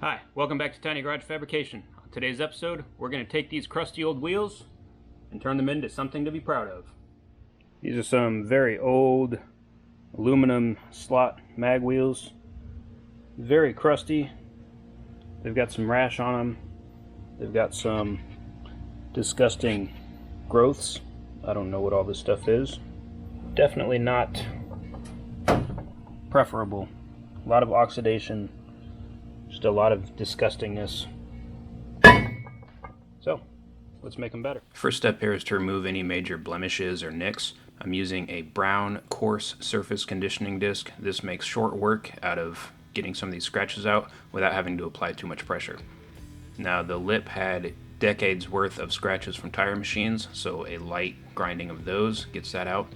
Hi, welcome back to Tiny Garage Fabrication. On today's episode, we're going to take these crusty old wheels and turn them into something to be proud of. These are some very old aluminum slot mag wheels. Very crusty. They've got some rash on them. They've got some disgusting growths. I don't know what all this stuff is. Definitely not preferable. A lot of oxidation. Just a lot of disgustingness. So, let's make them better. First step here is to remove any major blemishes or nicks. I'm using a brown coarse surface conditioning disc. This makes short work out of getting some of these scratches out without having to apply too much pressure. Now, the lip had decades worth of scratches from tire machines, so a light grinding of those gets that out.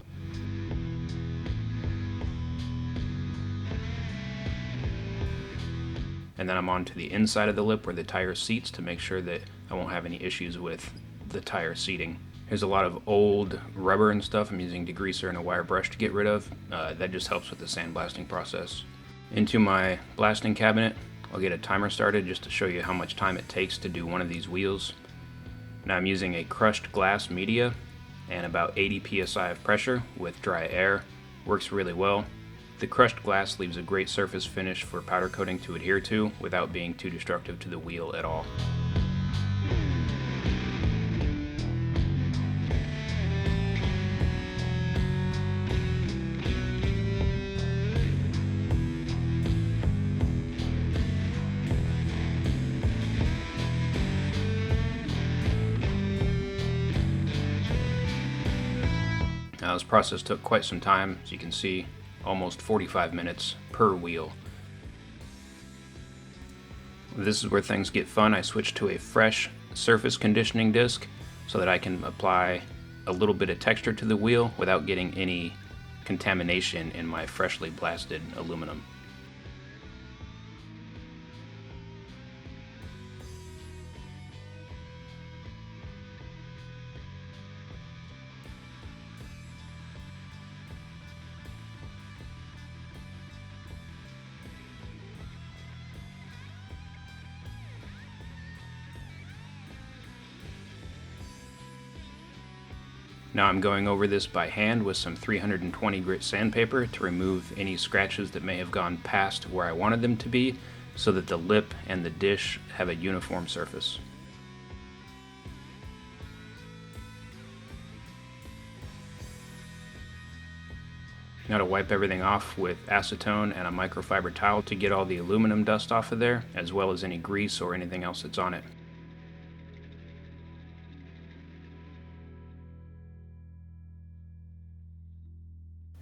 And then I'm on to the inside of the lip where the tire seats to make sure that I won't have any issues with the tire seating. There's a lot of old rubber and stuff I'm using degreaser and a wire brush to get rid of. That just helps with the sandblasting process. Into my blasting cabinet, I'll get a timer started just to show you how much time it takes to do one of these wheels. Now I'm using a crushed glass media and about 80 psi of pressure with dry air. Works really well. The crushed glass leaves a great surface finish for powder coating to adhere to without being too destructive to the wheel at all. Now this process took quite some time, as you can see. Almost 45 minutes per wheel. This is where things get fun. I switched to a fresh surface conditioning disc so that I can apply a little bit of texture to the wheel without getting any contamination in my freshly blasted aluminum. Now I'm going over this by hand with some 320 grit sandpaper to remove any scratches that may have gone past where I wanted them to be so that the lip and the dish have a uniform surface. Now to wipe everything off with acetone and a microfiber towel to get all the aluminum dust off of there, as well as any grease or anything else that's on it.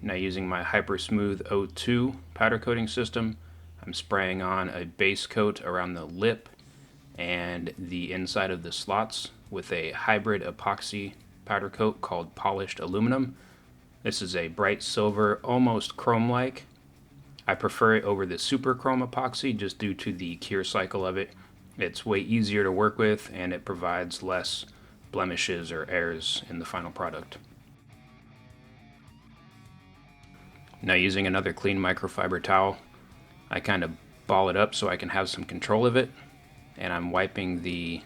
Now using my Hyper Smooth O2 powder coating system, I'm spraying on a base coat around the lip and the inside of the slots with a hybrid epoxy powder coat called polished aluminum. This is a bright silver, almost chrome-like. I prefer it over the super chrome epoxy just due to the cure cycle of it. It's way easier to work with and it provides less blemishes or errors in the final product. Now using another clean microfiber towel, I kind of ball it up so I can have some control of it, and I'm wiping the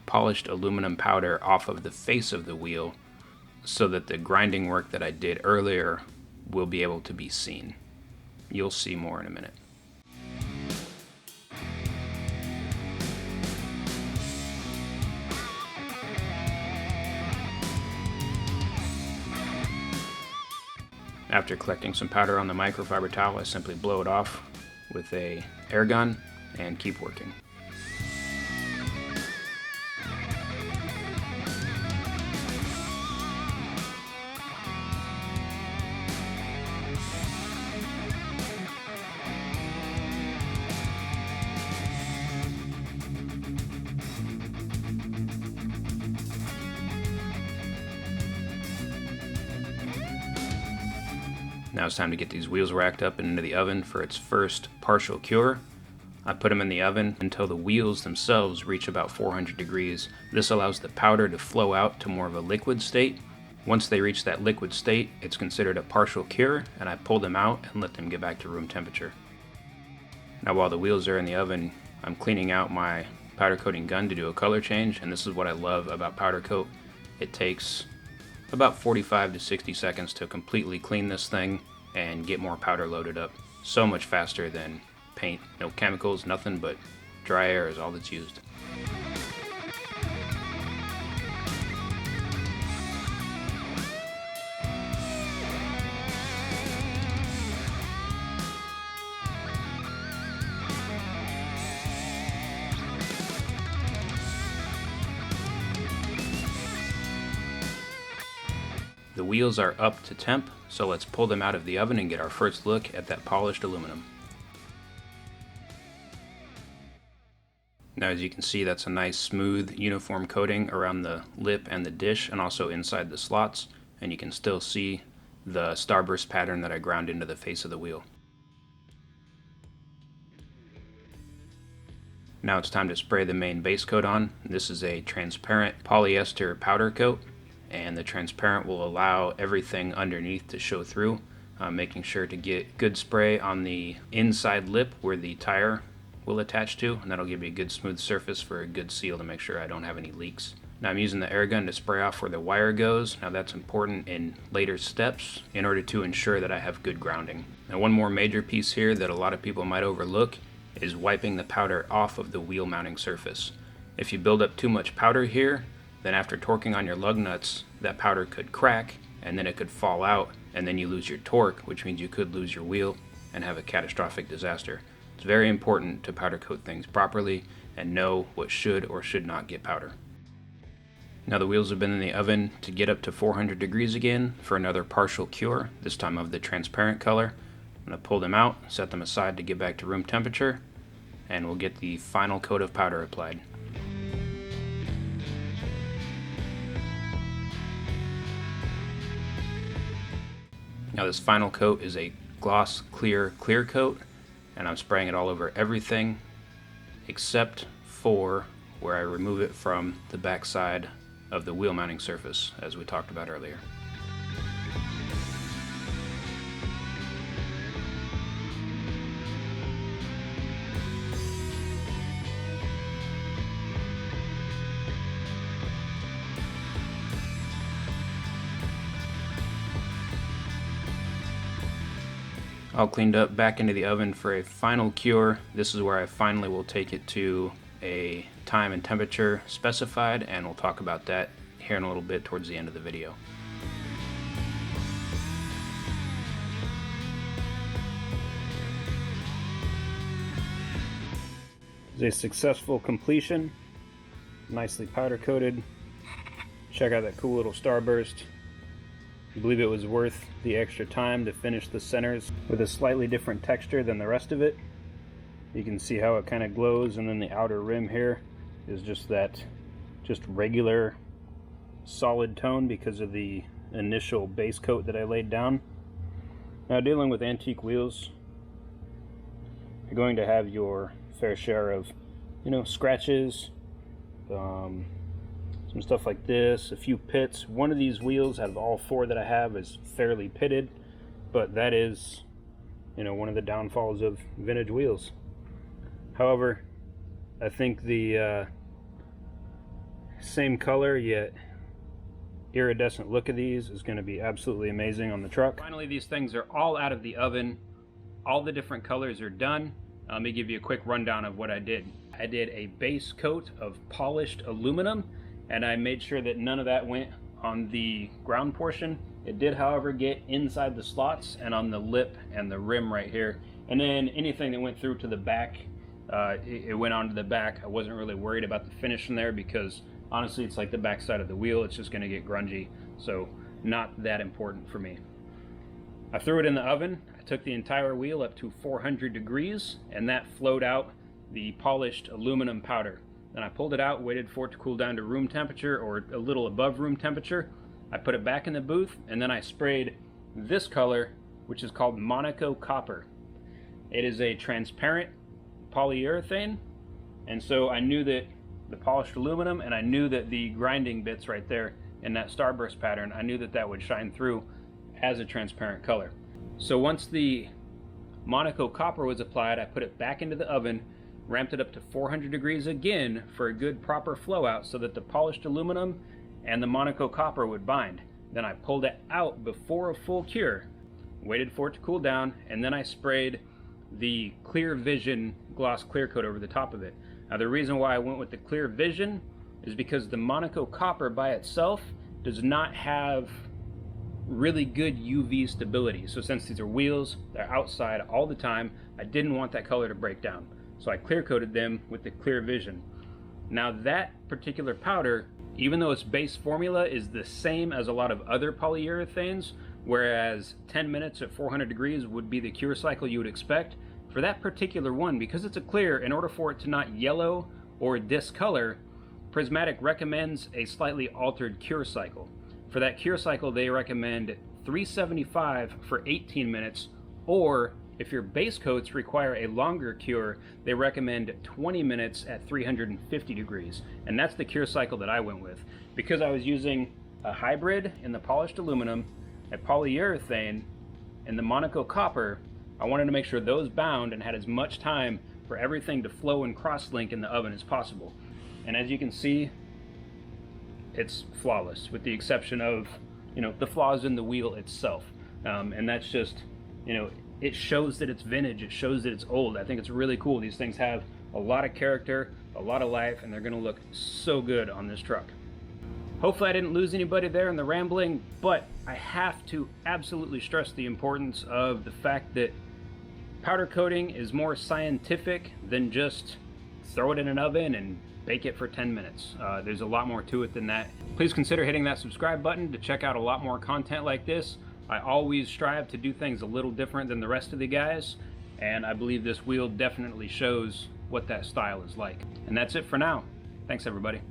polished aluminum powder off of the face of the wheel so that the grinding work that I did earlier will be able to be seen. You'll see more in a minute. After collecting some powder on the microfiber towel, I simply blow it off with a air gun and keep working. Now it's time to get these wheels racked up and into the oven for its first partial cure. I put them in the oven until the wheels themselves reach about 400 degrees. This allows the powder to flow out to more of a liquid state. Once they reach that liquid state, it's considered a partial cure, and I pull them out and let them get back to room temperature. Now while the wheels are in the oven, I'm cleaning out my powder coating gun to do a color change, and this is what I love about powder coat. It takes about 45 to 60 seconds to completely clean this thing and get more powder loaded up. So much faster than paint. No chemicals, nothing but dry air is all that's used. The wheels are up to temp, so let's pull them out of the oven and get our first look at that polished aluminum. Now as you can see, that's a nice smooth uniform coating around the lip and the dish and also inside the slots, and you can still see the starburst pattern that I ground into the face of the wheel. Now it's time to spray the main base coat on. This is a transparent polyester powder coat, and the transparent will allow everything underneath to show through, making sure to get good spray on the inside lip where the tire will attach to, and that'll give you a good smooth surface for a good seal to make sure I don't have any leaks. Now I'm using the air gun to spray off where the wire goes. Now that's important in later steps in order to ensure that I have good grounding. Now one more major piece here that a lot of people might overlook is wiping the powder off of the wheel mounting surface. If you build up too much powder here, then after torquing on your lug nuts, that powder could crack and then it could fall out, and then you lose your torque, which means you could lose your wheel and have a catastrophic disaster. It's very important to powder coat things properly and know what should or should not get powder. Now the wheels have been in the oven to get up to 400 degrees again for another partial cure, this time of the transparent color. I'm going to pull them out, set them aside to get back to room temperature, and we'll get the final coat of powder applied. Now this final coat is a gloss clear coat, and I'm spraying it all over everything except for where I remove it from the back side of the wheel mounting surface, as we talked about earlier. All cleaned up, back into the oven for a final cure. This is where I finally will take it to a time and temperature specified, and we'll talk about that here in a little bit towards the end of the video. It's a successful completion, nicely powder coated. Check out that cool little starburst. I believe it was worth the extra time to finish the centers with a slightly different texture than the rest of it. You can see how it kind of glows, and then the outer rim here is just regular solid tone because of the initial base coat that I laid down. Now dealing with antique wheels, you're going to have your fair share of, scratches, some stuff like this, a few pits. One of these wheels out of all four that I have is fairly pitted, but that is, one of the downfalls of vintage wheels. However, I think the same color yet iridescent look of these is going to be absolutely amazing on the truck. Finally, these things are all out of the oven. All the different colors are done. Let me give you a quick rundown of what I did. I did a base coat of polished aluminum, and I made sure that none of that went on the ground portion. It did, however, get inside the slots and on the lip and the rim right here. And then anything that went through to the back, it went onto the back. I wasn't really worried about the finish in there because honestly, it's like the back side of the wheel. It's just gonna get grungy, so not that important for me. I threw it in the oven. I took the entire wheel up to 400 degrees, and that flowed out the polished aluminum powder. Then I pulled it out, waited for it to cool down to room temperature or a little above room temperature. I put it back in the booth, and then I sprayed this color, which is called Monaco Copper. It is a transparent polyurethane, and so I knew that the polished aluminum, and I knew that the grinding bits right there in that starburst pattern, I knew that that would shine through as a transparent color. So once the Monaco Copper was applied, I put it back into the oven ramped it up to 400 degrees again for a good proper flow out so that the polished aluminum and the Monaco copper would bind. Then I pulled it out before a full cure, waited for it to cool down, and then I sprayed the Clear Vision gloss clear coat over the top of it. Now the reason why I went with the Clear Vision is because the Monaco copper by itself does not have really good UV stability. So since these are wheels, they're outside all the time, I didn't want that color to break down. So I clear coated them with the Clear Vision. Now that particular powder, even though its base formula is the same as a lot of other polyurethanes, whereas 10 minutes at 400 degrees would be the cure cycle you would expect, for that particular one, because it's a clear, in order for it to not yellow or discolor, Prismatic recommends a slightly altered cure cycle. For that cure cycle, they recommend 375 for 18 minutes, or if your base coats require a longer cure, they recommend 20 minutes at 350 degrees. And that's the cure cycle that I went with. Because I was using a hybrid in the polished aluminum, a polyurethane, and the Monaco copper, I wanted to make sure those bound and had as much time for everything to flow and cross-link in the oven as possible. And as you can see, it's flawless, with the exception of, the flaws in the wheel itself. And that's just, it shows that it's vintage, it shows that it's old. I think it's really cool. These things have a lot of character, a lot of life, and they're gonna look so good on this truck. Hopefully I didn't lose anybody there in the rambling, but I have to absolutely stress the importance of the fact that powder coating is more scientific than just throw it in an oven and bake it for 10 minutes. There's a lot more to it than that. Please consider hitting that subscribe button to check out a lot more content like this. I always strive to do things a little different than the rest of the guys, and I believe this wheel definitely shows what that style is like. And that's it for now. Thanks everybody.